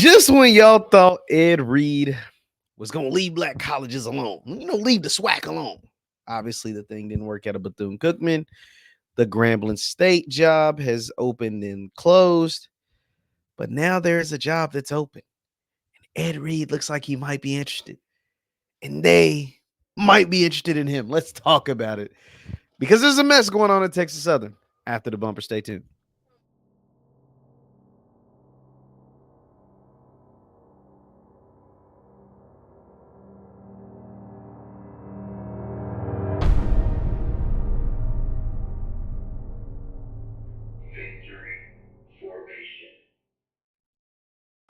Just when y'all thought Ed Reed was going to leave black colleges alone, leave the SWAC alone. Obviously, the thing didn't work out of Bethune-Cookman. The Grambling State job has opened and closed, but now there's a job that's open. And Ed Reed looks like he might be interested, and they might be interested in him. Let's talk about it because there's a mess going on at Texas Southern. After the bumper, stay tuned.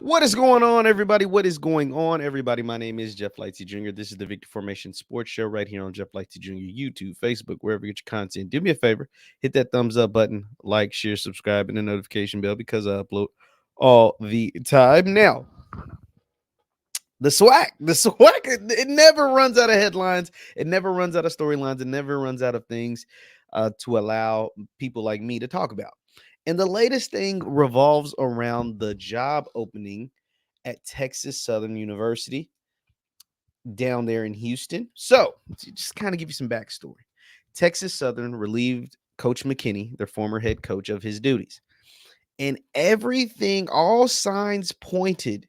What is going on, everybody? What is going on, everybody? My name is JeffLightsyJr. This is the Victory Formation Sports Show right here on JeffLightsYjr. YouTube, Facebook, wherever you get your content. Do me a favor, hit that thumbs up button, like, share, subscribe, and the notification bell because I upload all the time. Now, the SWAC, it never runs out of headlines. It never runs out of storylines. It never runs out of things to allow people like me to talk about. And the latest thing revolves around the job opening at Texas Southern University down there in Houston. So, just kind of give you some backstory. Texas Southern relieved Coach McKinney, their former head coach, of his duties. And everything, all signs pointed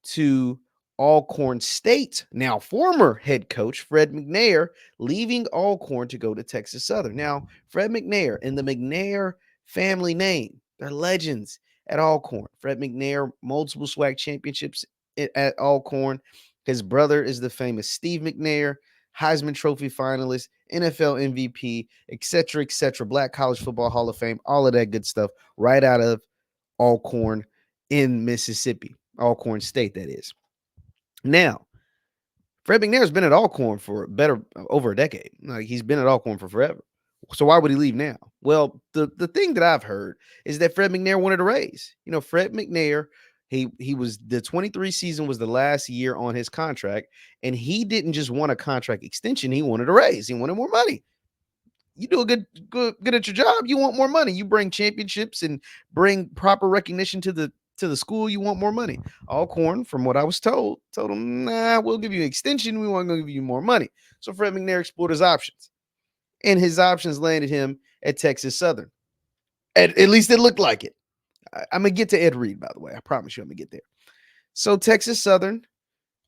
to Alcorn State, now former head coach Fred McNair, leaving Alcorn to go to Texas Southern. Now, Fred McNair and the McNair family name, they're legends at Alcorn. Fred McNair, multiple SWAC championships at Alcorn. His brother is the famous Steve McNair, Heisman Trophy finalist, NFL MVP, etc., Black College Football Hall of Fame, all of that good stuff right out of Alcorn in Mississippi, Alcorn State, that is. Now, Fred McNair has been at Alcorn for over a decade. Like, he's been at Alcorn for forever. So why would he leave now? Well, the thing that I've heard is that Fred McNair wanted a raise. Fred McNair, he was, the 23 season was the last year on his contract, and he didn't just want a contract extension. He wanted a raise. He wanted more money. You do a good at your job, you want more money. You bring championships and bring proper recognition to the school, you want more money. Alcorn, from what I was told him, nah, we'll give you an extension. We want to give you more money. So Fred McNair explored his options, and his options landed him at Texas Southern. At least it looked like it. I'm going to get to Ed Reed, by the way. I promise you I'm going to get there. So Texas Southern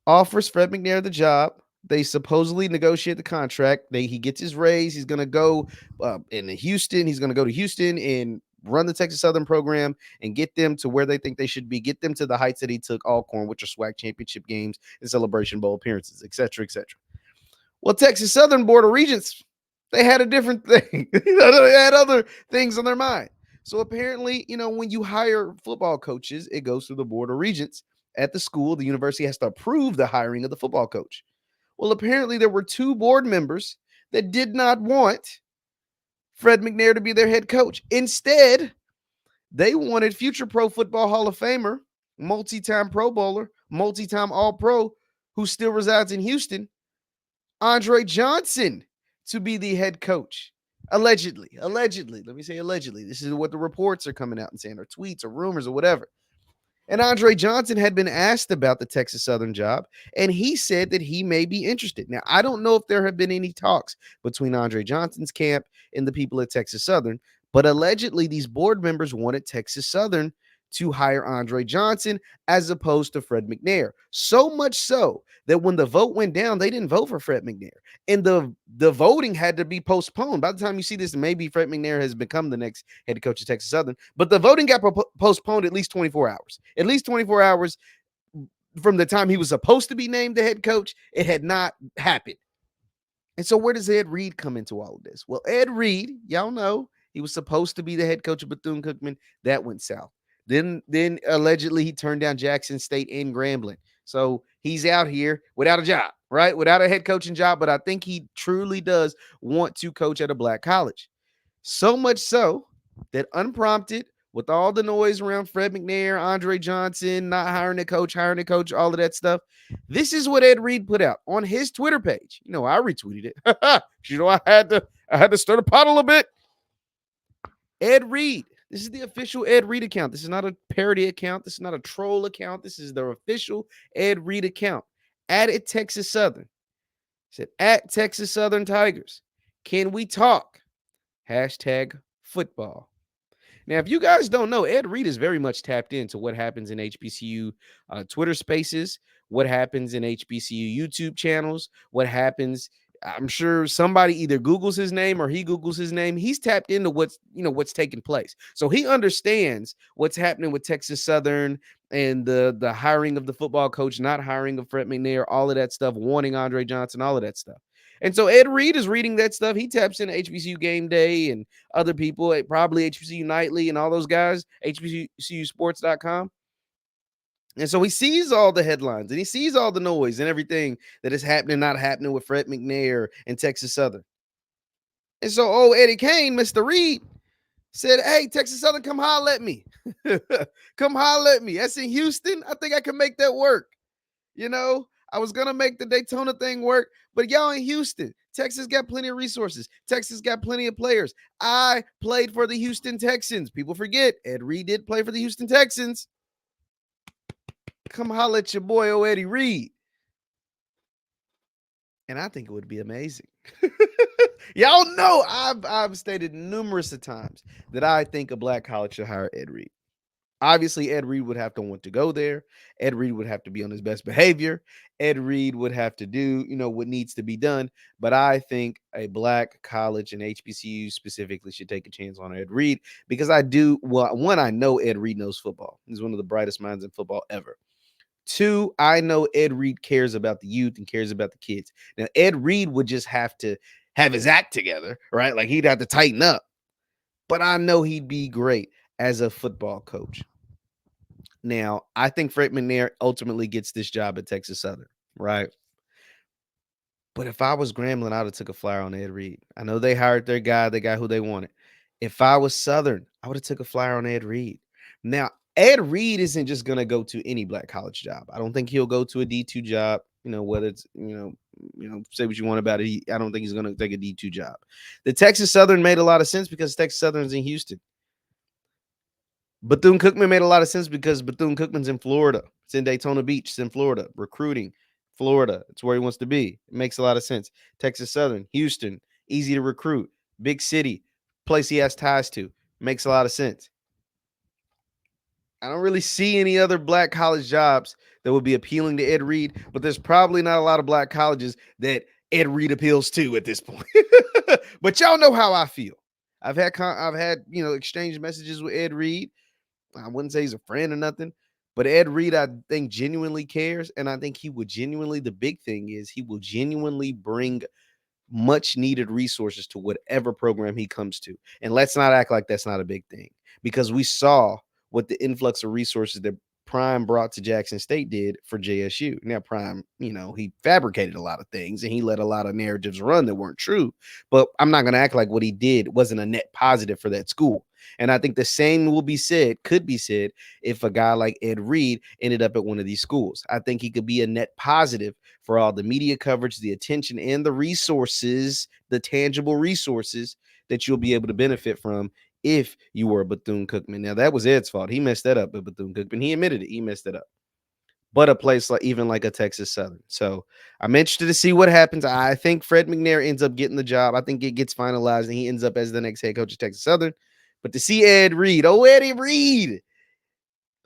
offers Fred McNair the job. They supposedly negotiate the contract. He gets his raise. He's going to go in Houston. He's going to go to Houston and run the Texas Southern program and get them to where they think they should be, get them to the heights that he took Alcorn, which are SWAC championship games and Celebration Bowl appearances, etc. Well, Texas Southern Board of Regents, they had a different thing. They had other things on their mind. So apparently, when you hire football coaches, it goes through the Board of Regents at the school. The university has to approve the hiring of the football coach. Well, apparently there were two board members that did not want Fred McNair to be their head coach. Instead, they wanted future Pro Football Hall of Famer, multi-time Pro Bowler, multi-time All-Pro, who still resides in Houston, Andre Johnson, to be the head coach. Allegedly. Let me say allegedly. This is what the reports are coming out and saying, or tweets or rumors or whatever. And Andre Johnson had been asked about the Texas Southern job, and he said that he may be interested. Now, I don't know if there have been any talks between Andre Johnson's camp and the people at Texas Southern, but allegedly these board members wanted Texas Southern to hire Andre Johnson as opposed to Fred McNair. So much so that when the vote went down, they didn't vote for Fred McNair. And the voting had to be postponed. By the time you see this, maybe Fred McNair has become the next head coach of Texas Southern. But the voting got postponed at least 24 hours. At least 24 hours from the time he was supposed to be named the head coach. It had not happened. And so where does Ed Reed come into all of this? Well, Ed Reed, y'all know, he was supposed to be the head coach of Bethune-Cookman. That went south. Then allegedly he turned down Jackson State and Grambling. So he's out here without a job, right? Without a head coaching job. But I think he truly does want to coach at a black college. So much so that unprompted, with all the noise around Fred McNair, Andre Johnson, not hiring a coach, all of that stuff, this is what Ed Reed put out on his Twitter page. I retweeted it. I had to stir the pot a little bit. Ed Reed, This is the official Ed Reed account. This is not a parody account. This is not a troll account. This is their official Ed Reed account. At Texas Southern. Said, at Texas Southern Tigers. Can we talk? Hashtag football. Now, if you guys don't know, Ed Reed is very much tapped into what happens in HBCU Twitter spaces, what happens in HBCU YouTube channels, what happens. I'm sure somebody either Googles his name or he Googles his name. He's tapped into what's taking place. So he understands what's happening with Texas Southern and the hiring of the football coach, not hiring of Fred McNair, all of that stuff, wanting Andre Johnson, all of that stuff. And so Ed Reed is reading that stuff. He taps into HBCU Game Day and other people, probably HBCU Nightly and all those guys, HBCUsports.com. And so he sees all the headlines and he sees all the noise and everything that is happening, not happening with Fred McNair and Texas Southern. And so, Eddie Kane, Mr. Reed, said, hey, Texas Southern, come holler at me. Come holler at me. That's in Houston. I think I can make that work. You know, I was going to make the Daytona thing work, but y'all in Houston. Texas got plenty of resources. Texas got plenty of players. I played for the Houston Texans. People forget, Ed Reed did play for the Houston Texans. Come holler at your boy, Eddie Reed. And I think it would be amazing. Y'all know I've stated numerous of times that I think a black college should hire Ed Reed. Obviously, Ed Reed would have to want to go there. Ed Reed would have to be on his best behavior. Ed Reed would have to do, what needs to be done. But I think a black college and HBCU specifically should take a chance on Ed Reed because I know Ed Reed knows football. He's one of the brightest minds in football ever. Two, I know Ed Reed cares about the youth and cares about the kids. Now, Ed Reed would just have to have his act together, right? Like he'd have to tighten up. But I know he'd be great as a football coach. Now, I think Fred McNair ultimately gets this job at Texas Southern, right? But if I was Grambling, I'd have took a flyer on Ed Reed. I know they hired their guy, they got who they wanted. If I was Southern, I would have took a flyer on Ed Reed. Now, Ed Reed isn't just going to go to any black college job. I don't think he'll go to a D2 job, whether it's, say what you want about it. I don't think he's going to take a D2 job. The Texas Southern made a lot of sense because Texas Southern's in Houston. Bethune-Cookman made a lot of sense because Bethune-Cookman's in Florida. It's in Daytona Beach. It's in Florida. Recruiting, Florida. It's where he wants to be. It makes a lot of sense. Texas Southern, Houston, easy to recruit. Big city, place he has ties to. Makes a lot of sense. I don't really see any other black college jobs that would be appealing to Ed Reed, but there's probably not a lot of black colleges that Ed Reed appeals to at this point. But y'all know how I feel. I've had exchange messages with Ed Reed. I wouldn't say he's a friend or nothing, but Ed Reed, I think, genuinely cares. And I think the big thing is he will genuinely bring much needed resources to whatever program he comes to. And let's not act like that's not a big thing because we saw what the influx of resources that Prime brought to Jackson State did for JSU. Now, Prime, he fabricated a lot of things and he let a lot of narratives run that weren't true. But I'm not going to act like what he did wasn't a net positive for that school. And I think the same could be said if a guy like Ed Reed ended up at one of these schools. I think he could be a net positive for all the media coverage, the attention, and the resources, the tangible resources that you'll be able to benefit from if you were a Bethune-Cookman. Now, that was Ed's fault. He messed that up at Bethune-Cookman. He admitted it. He messed it up. But a place like a Texas Southern. So I'm interested to see what happens. I think Fred McNair ends up getting the job. I think it gets finalized and he ends up as the next head coach of Texas Southern. But to see Ed Reed, Eddie Reed,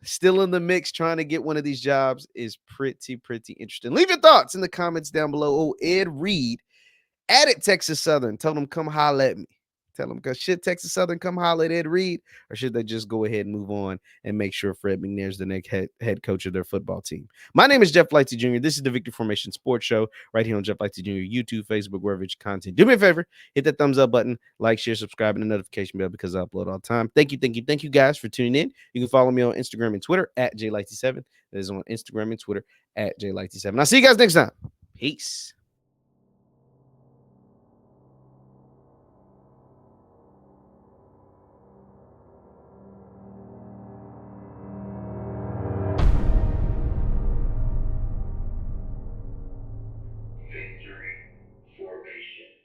still in the mix trying to get one of these jobs is pretty interesting. Leave your thoughts in the comments down below. Ed Reed at Texas Southern. Tell them come holler at me. Tell them, because should Texas Southern come holler at Ed Reed, or should they just go ahead and move on and make sure Fred McNair is the next head coach of their football team? My name is Jeff Lightsy Jr. This is the Victory Formation Sports Show right here on Jeff Lightsy Jr. YouTube, Facebook, wherever it's content. Do me a favor, hit that thumbs up button, like, share, subscribe, and the notification bell because I upload all the time. Thank you guys for tuning in. You can follow me on Instagram and Twitter at JLightsy7. That is on Instagram and Twitter at JLightsy7. I'll see you guys next time. Peace.